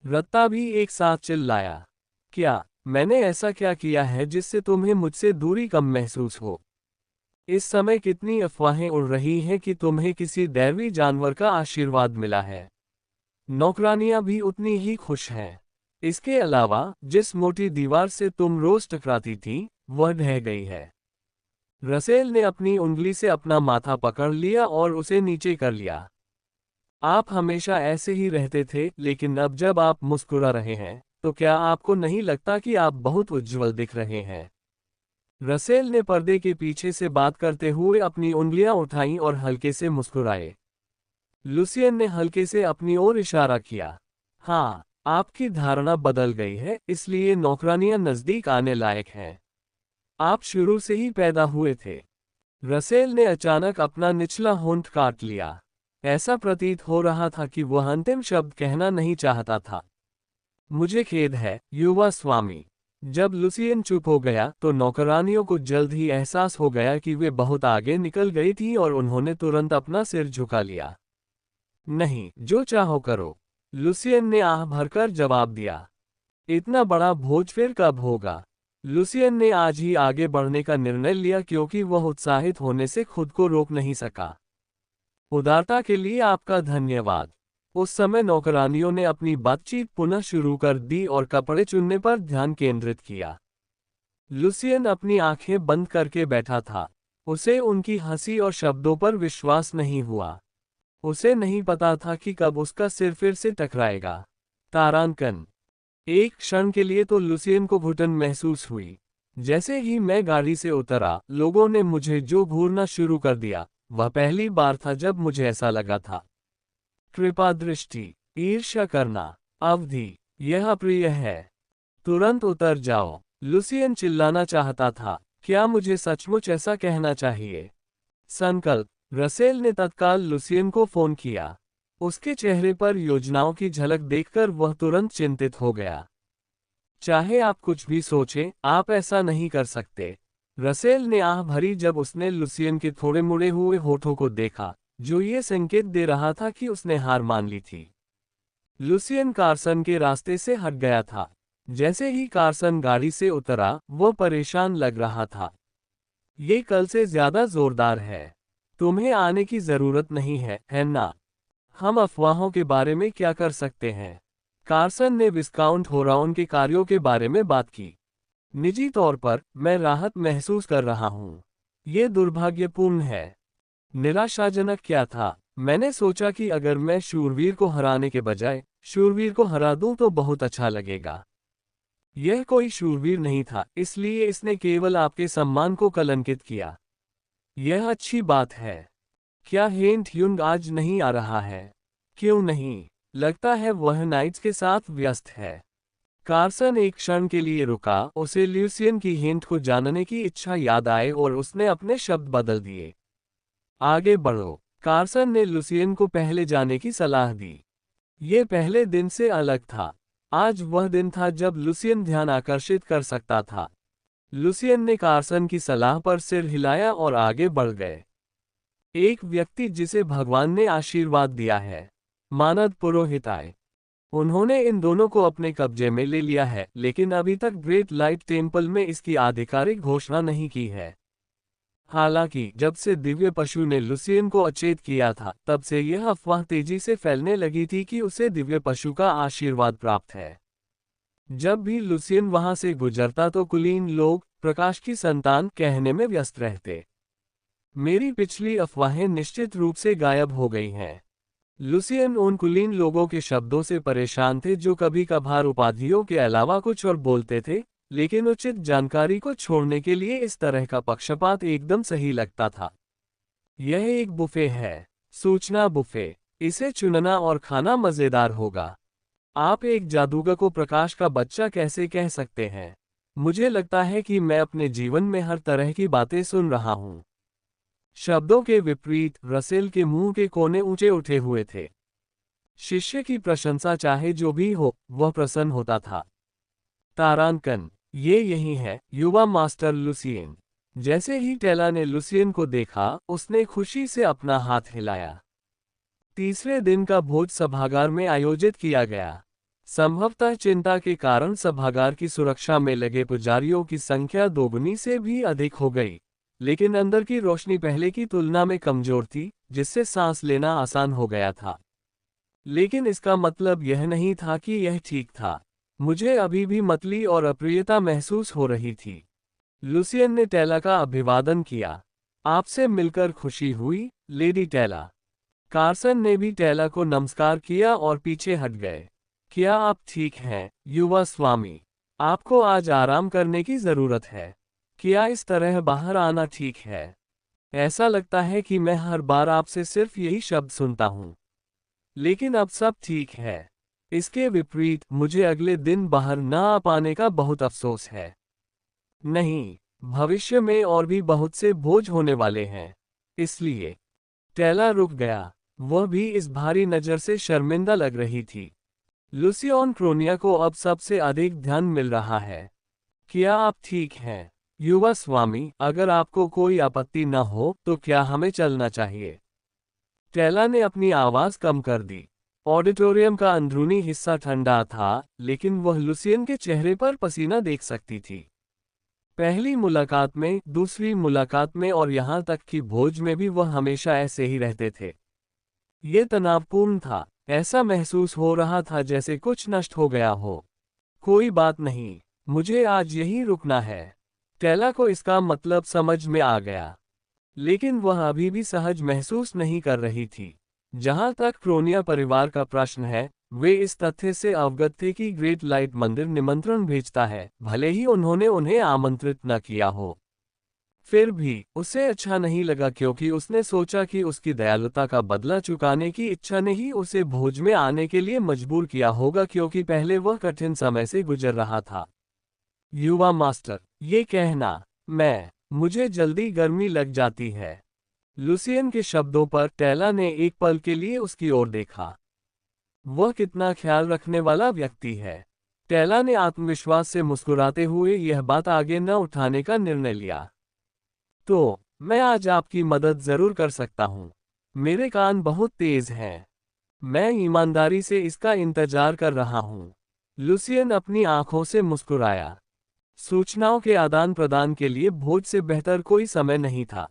रत्ता भी एक साथ चिल्लाया। क्या, मैंने ऐसा क्या किया है जिससे तुम्हें मुझसे दूरी कम महसूस हो? इस समय कितनी अफवाहें उड़ रही हैं कि तुम्हें किसी दैवी जानवर का आशीर्वाद मिला है। नौकरानियां भी उतनी ही खुश हैं। इसके अलावा, जिस मोटी दीवार से तुम रोज टकराती थी, वह ढह गई है। रसेल ने अपनी उंगली से अपना माथा पकड़ लिया और उसे नीचे कर लिया। आप हमेशा ऐसे ही रहते थे, लेकिन अब जब आप मुस्कुरा रहे हैं, तो क्या आपको नहीं लगता कि आप बहुत उज्ज्वल दिख रहे हैं? रसेल ने पर्दे के पीछे से बात करते हुए अपनी उंगलियां उठाईं और हल्के से मुस्कुराए। लुसियन ने हल्के से अपनी ओर इशारा किया। हाँ, आपकी धारणा बदल गई है, इसलिए नौकरानियां नजदीक आने लायक हैं। आप शुरू से ही पैदा हुए थे। रसेल ने अचानक अपना निचला होंठ काट लिया। ऐसा प्रतीत हो रहा था कि वह अंतिम शब्द कहना नहीं चाहता था। मुझे खेद है, युवा स्वामी। जब लुसियन चुप हो गया तो नौकरानियों को जल्द ही एहसास हो गया कि वे बहुत आगे निकल गई थी और उन्होंने तुरंत अपना सिर झुका लिया। नहीं, जो चाहो करो, लुसियन ने आह भरकर जवाब दिया। इतना बड़ा भोज फिर कब होगा? लुसियन ने आज ही आगे बढ़ने का निर्णय लिया क्योंकि वह उत्साहित होने से खुद को रोक नहीं सका। उदारता के लिए आपका धन्यवाद। उस समय नौकरानियों ने अपनी बातचीत पुनः शुरू कर दी और कपड़े चुनने पर ध्यान केंद्रित किया। लुसियन अपनी आंखें बंद करके बैठा था। उसे उनकी हंसी और शब्दों पर विश्वास नहीं हुआ। उसे नहीं पता था कि कब उसका सिर फिर से टकराएगा। तारांकन। एक क्षण के लिए तो लुसियन को घुटन महसूस हुई। जैसे ही मैं गाड़ी से उतरा, लोगों ने मुझे जो घूरना शुरू कर दिया, वह पहली बार था जब मुझे ऐसा लगा था। कृपा दृष्टि, ईर्ष्या करना, अवधि, यह अप्रिय है। तुरंत उतर जाओ, लुसियन चिल्लाना चाहता था। क्या मुझे सचमुच ऐसा कहना चाहिए? संकल्प। रसेल ने तत्काल लुसियन को फोन किया। उसके चेहरे पर योजनाओं की झलक देखकर वह तुरंत चिंतित हो गया। चाहे आप कुछ भी सोचें, आप ऐसा नहीं कर सकते। रसेल ने आह भरी जब उसने लुसियन के थोड़े मुड़े हुए होठों को देखा, जो ये संकेत दे रहा था कि उसने हार मान ली थी। लुसियन कार्सन के रास्ते से हट गया था। जैसे ही कार्सन गाड़ी से उतरा, वह परेशान लग रहा था। ये कल से ज्यादा जोरदार है। तुम्हें आने की जरूरत नहीं है, है ना? हम अफवाहों के बारे में क्या कर सकते हैं? कार्सन ने विस्काउंट होराउन के कार्यों के बारे में बात की। निजी तौर पर, मैं राहत महसूस कर रहा हूँ। ये दुर्भाग्यपूर्ण है। निराशाजनक क्या था? मैंने सोचा कि अगर मैं शूरवीर को हराने के बजाय शूरवीर को हरा दूं तो बहुत अच्छा लगेगा। यह कोई शूरवीर नहीं था, इसलिए इसने केवल आपके सम्मान को कलंकित किया। यह अच्छी बात है। क्या हेंट ह्युंग आज नहीं आ रहा है? क्यों नहीं? लगता है वह नाइट्स के साथ व्यस्त है। कार्सन एक क्षण के लिए रुका, उसे ल्यूसियन की हिंट को जानने की इच्छा याद आए और उसने अपने शब्द बदल दिए। आगे बढ़ो। कार्सन ने लुसियन को पहले जाने की सलाह दी। ये पहले दिन से अलग था। आज वह दिन था जब लुसियन ध्यान आकर्षित कर सकता था। लुसियन ने कार्सन की सलाह पर सिर हिलाया और आगे बढ़ गए। एक व्यक्ति जिसे भगवान ने आशीर्वाद दिया है। मानद पुरोहित आए। उन्होंने इन दोनों को अपने कब्जे में ले लिया है, लेकिन अभी तक ग्रेट लाइट टेम्पल में इसकी आधिकारिक घोषणा नहीं की है। हालांकि जब से दिव्य पशु ने लुसियन को अचेत किया था, तब से यह अफवाह तेजी से फैलने लगी थी कि उसे दिव्य पशु का आशीर्वाद प्राप्त है। जब भी लुसियन वहां से गुजरता तो कुलीन लोग प्रकाश की संतान कहने में व्यस्त रहते। मेरी पिछली अफवाहें निश्चित रूप से गायब हो गई हैं। लुसियन उन कुलीन लोगों के शब्दों से परेशान थे जो कभी कभार उपाधियों के अलावा कुछ और बोलते थे, लेकिन उचित जानकारी को छोड़ने के लिए इस तरह का पक्षपात एकदम सही लगता था। यह एक बुफे है। सूचना बुफे। इसे चुनना और खाना मजेदार होगा। आप एक जादूगर को प्रकाश का बच्चा कैसे कह सकते हैं? मुझे लगता है कि मैं अपने जीवन में हर तरह की बातें सुन रहा हूँ। शब्दों के विपरीत, रसेल के मुंह के कोने ऊंचे उठे हुए थे। शिष्य की प्रशंसा चाहे जो भी हो, वह प्रसन्न होता था। तारांकन। ये यही है, युवा मास्टर लुसियन। जैसे ही टेला ने लुसियन को देखा, उसने खुशी से अपना हाथ हिलाया। तीसरे दिन का भोज सभागार में आयोजित किया गया। संभवतः चिंता के कारण सभागार की सुरक्षा में लगे पुजारियों की संख्या दोगुनी से भी अधिक हो गई, लेकिन अंदर की रोशनी पहले की तुलना में कमजोर थी, जिससे सांस लेना आसान हो गया था। लेकिन इसका मतलब यह नहीं था कि यह ठीक था। मुझे अभी भी मतली और अप्रियता महसूस हो रही थी। लुसियन ने टेला का अभिवादन किया। आपसे मिलकर खुशी हुई, लेडी टेला। कार्सन ने भी टेला को नमस्कार किया और पीछे हट गए। क्या आप ठीक हैं, युवा स्वामी? आपको आज आराम करने की जरूरत है। क्या इस तरह बाहर आना ठीक है? ऐसा लगता है कि मैं हर बार आपसे सिर्फ यही शब्द सुनता हूं। लेकिन अब सब ठीक है। इसके विपरीत, मुझे अगले दिन बाहर न आ पाने का बहुत अफसोस है। नहीं, भविष्य में और भी बहुत से बोझ होने वाले हैं। इसलिए टेला रुक गया। वह भी इस भारी नज़र से शर्मिंदा लग रही थी। लुसियन क्रोनिया को अब सबसे अधिक ध्यान मिल रहा है। क्या आप ठीक हैं, युवा स्वामी? अगर आपको कोई आपत्ति न हो तो क्या हमें चलना चाहिए? टेला ने अपनी आवाज कम कर दी। ऑडिटोरियम का अंदरूनी हिस्सा ठंडा था, लेकिन वह लुसियन के चेहरे पर पसीना देख सकती थी। पहली मुलाकात में, दूसरी मुलाकात में और यहां तक कि भोज में भी वह हमेशा ऐसे ही रहते थे। ये तनावपूर्ण था। ऐसा महसूस हो रहा था जैसे कुछ नष्ट हो गया हो। कोई बात नहीं, मुझे आज यहीं रुकना है। टेला को इसका मतलब समझ में आ गया, लेकिन वह अभी भी सहज महसूस नहीं कर रही थी। जहां तक क्रोनिया परिवार का प्रश्न है, वे इस तथ्य से अवगत थे कि ग्रेट लाइट मंदिर निमंत्रण भेजता है, भले ही उन्होंने उन्हें आमंत्रित न किया हो। फिर भी उसे अच्छा नहीं लगा, क्योंकि उसने सोचा कि उसकी दयालुता का बदला चुकाने की इच्छा ने ही उसे भोज में आने के लिए मजबूर किया होगा, क्योंकि पहले वह कठिन समय से गुजर रहा था। युवा मास्टर, ये कहना, मुझे जल्दी गर्मी लग जाती है। लुसियन के शब्दों पर टेला ने एक पल के लिए उसकी ओर देखा। वह कितना ख्याल रखने वाला व्यक्ति है। टेला ने आत्मविश्वास से मुस्कुराते हुए यह बात आगे न उठाने का निर्णय लिया। तो मैं आज आपकी मदद जरूर कर सकता हूँ। मेरे कान बहुत तेज हैं। मैं ईमानदारी से इसका इंतजार कर रहा हूँ। लुसियन अपनी आंखों से मुस्कुराया। सूचनाओं के आदान प्रदान के लिए भोज से बेहतर कोई समय नहीं था।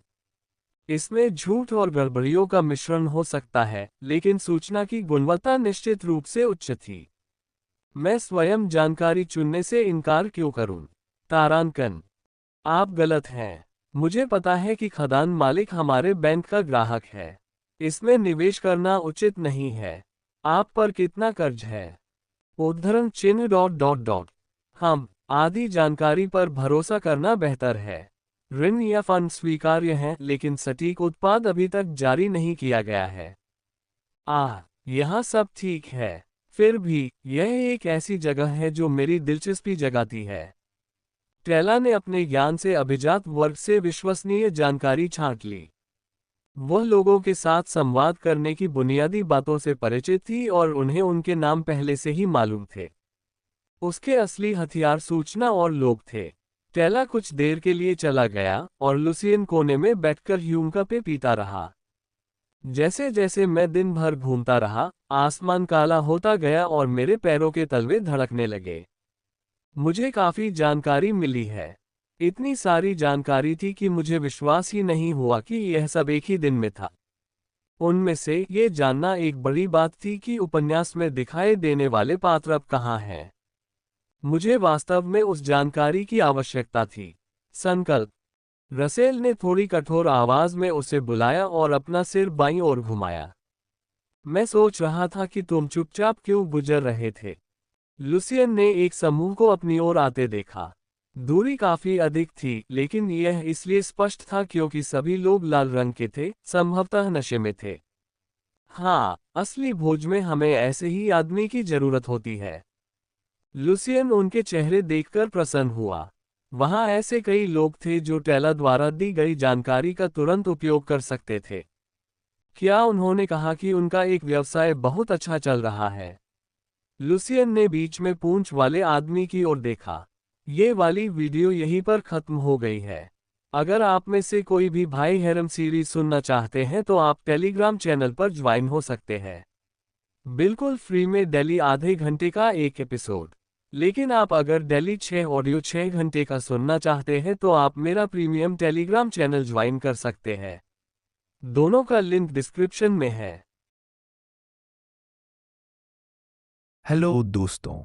इसमें झूठ और गड़बड़ियों का मिश्रण हो सकता है, लेकिन सूचना की गुणवत्ता निश्चित रूप से उच्च थी। मैं स्वयं जानकारी चुनने से इनकार क्यों करूं? तारांकन, आप गलत हैं। मुझे पता है कि खदान मालिक हमारे बैंक का ग्राहक है। इसमें निवेश करना उचित नहीं है। आप पर कितना कर्ज है? उद्धरण चिन्ह ... हम आदि जानकारी पर भरोसा करना बेहतर है। ऋण या फंड स्वीकार्य हैं, लेकिन सटीक उत्पाद अभी तक जारी नहीं किया गया है। यहाँ सब ठीक है। फिर भी यह एक ऐसी जगह है जो मेरी दिलचस्पी जगाती है। टेला ने अपने ज्ञान से अभिजात वर्ग से विश्वसनीय जानकारी छांट ली। वह लोगों के साथ संवाद करने की बुनियादी बातों से परिचित थी और उन्हें उनके नाम पहले से ही मालूम थे। उसके असली हथियार सूचना और लोग थे। टेला कुछ देर के लिए चला गया और लुसियन कोने में बैठकर ह्यूम का पे पीता रहा। जैसे जैसे मैं दिन भर घूमता रहा, आसमान काला होता गया और मेरे पैरों के तलवे धड़कने लगे। मुझे काफी जानकारी मिली है। इतनी सारी जानकारी थी कि मुझे विश्वास ही नहीं हुआ कि यह सब एक ही दिन में था। उनमें से ये जानना एक बड़ी बात थी कि उपन्यास में दिखाई देने वाले पात्र अब कहाँ हैं। मुझे वास्तव में उस जानकारी की आवश्यकता थी। संकल्प। रसेल ने थोड़ी कठोर आवाज में उसे बुलाया और अपना सिर बाईं ओर घुमाया। मैं सोच रहा था कि तुम चुपचाप क्यों गुजर रहे थे। लुसियन ने एक समूह को अपनी ओर आते देखा। दूरी काफी अधिक थी, लेकिन यह इसलिए स्पष्ट था क्योंकि सभी लोग लाल रंग के थे, संभवतः नशे में थे। हाँ, असली भोज में हमें ऐसे ही आदमी की जरूरत होती है। लुसियन उनके चेहरे देखकर प्रसन्न हुआ। वहां ऐसे कई लोग थे जो टेला द्वारा दी गई जानकारी का तुरंत उपयोग कर सकते थे। क्या उन्होंने कहा कि उनका एक व्यवसाय बहुत अच्छा चल रहा है? लुसियन ने बीच में पूंछ वाले आदमी की ओर देखा। ये वाली वीडियो यहीं पर खत्म हो गई है। अगर आप में से कोई भी भाई हैरम सीरीज सुनना चाहते हैं तो आप टेलीग्राम चैनल पर ज्वाइन हो सकते हैं। बिल्कुल फ्री में डेली आधे घंटे का एक एपिसोड। लेकिन आप अगर डेली 6 ऑडियो 6 घंटे का सुनना चाहते हैं तो आप मेरा प्रीमियम टेलीग्राम चैनल ज्वाइन कर सकते हैं। दोनों का लिंक डिस्क्रिप्शन में है। हेलो दोस्तों,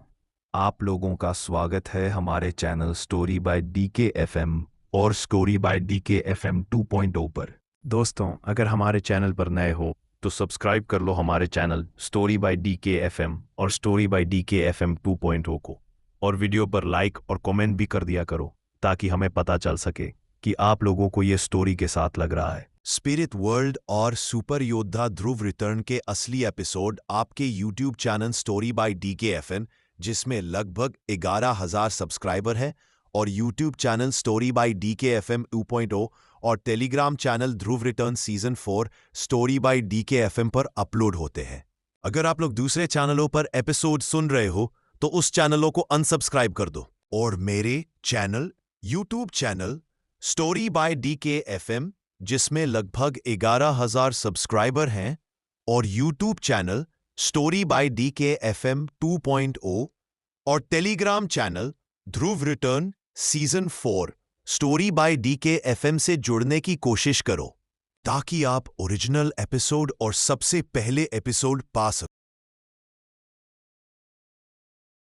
आप लोगों का स्वागत है हमारे channel story by DK FM और स्टोरी बाय डीके एफएम 2.0 पर। दोस्तों, अगर हमारे चैनल पर नए हो तो सब्सक्राइब कर लो हमारे channel story by DK FM और स्टोरी बाय डीके एफएम 2.0 को, और वीडियो पर लाइक और कमेंट भी कर दिया करो ताकि हमें पता चल सके कि आप लोगों को ये स्टोरी के साथ लग रहा है। स्पिरिट वर्ल्ड और सुपर योद्धा ध्रुव रिटर्न के असली एपिसोड आपके YouTube channel story by DK FM, जिसमें लगभग 11,000 सब्सक्राइबर हैं, और YouTube channel story by DK FM 2.0 और Telegram channel Dhruv return season 4 story by DK FM पर अपलोड होते हैं। अगर आप लोग दूसरे चैनलों पर एपिसोड सुन रहे हो तो उस चैनलों को अनसब्सक्राइब कर दो और मेरे channel YouTube channel story by DK FM, जिसमें लगभग 11,000 सब्सक्राइबर हैं, और YouTube channel story by DK FM 2.0 और Telegram channel Dhruv return season 4 story by DK FM से जुड़ने की कोशिश करो ताकि आप ओरिजिनल एपिसोड और सबसे पहले एपिसोड पा सको।